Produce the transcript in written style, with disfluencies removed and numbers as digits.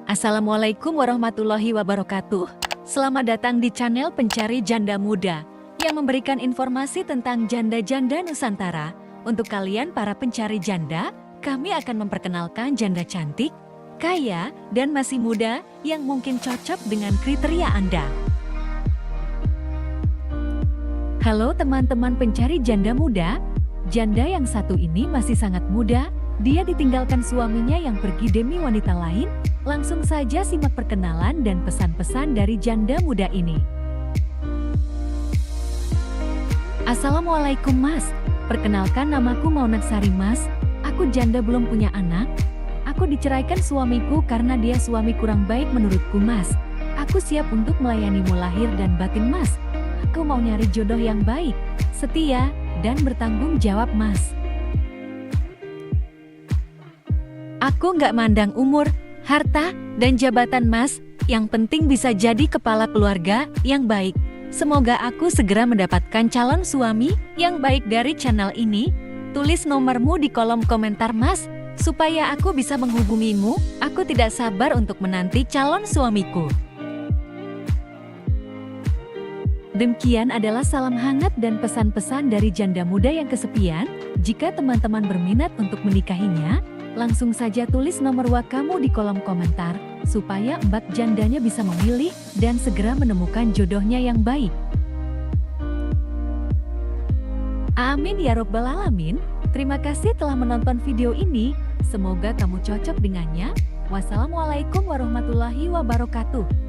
Assalamualaikum warahmatullahi wabarakatuh. Selamat datang di channel Pencari Janda Muda yang memberikan informasi tentang janda-janda Nusantara. Untuk kalian para pencari janda, kami akan memperkenalkan janda cantik, kaya, dan masih muda yang mungkin cocok dengan kriteria Anda. Halo teman-teman pencari janda muda, janda yang satu ini masih sangat muda. Dia ditinggalkan suaminya yang pergi demi wanita lain. Langsung saja simak perkenalan dan pesan-pesan dari janda muda ini. Assalamualaikum Mas, perkenalkan namaku Maunaksari Mas. Aku janda belum punya anak. Aku diceraikan suamiku karena dia suami kurang baik menurutku Mas. Aku siap untuk melayanimu lahir dan batin Mas. Aku mau nyari jodoh yang baik, setia, dan bertanggung jawab Mas. Aku nggak mandang umur, harta, dan jabatan Mas, yang penting bisa jadi kepala keluarga yang baik. Semoga aku segera mendapatkan calon suami yang baik dari channel ini. Tulis nomormu di kolom komentar Mas, supaya aku bisa menghubungimu. Aku tidak sabar untuk menanti calon suamiku. Demikian adalah salam hangat dan pesan-pesan dari janda muda yang kesepian. Jika teman-teman berminat untuk menikahinya, langsung saja tulis nomor WA kamu di kolom komentar, supaya mbak jandanya bisa memilih dan segera menemukan jodohnya yang baik. Amin ya robbal alamin. Terima kasih telah menonton video ini. Semoga kamu cocok dengannya. Wassalamualaikum warahmatullahi wabarakatuh.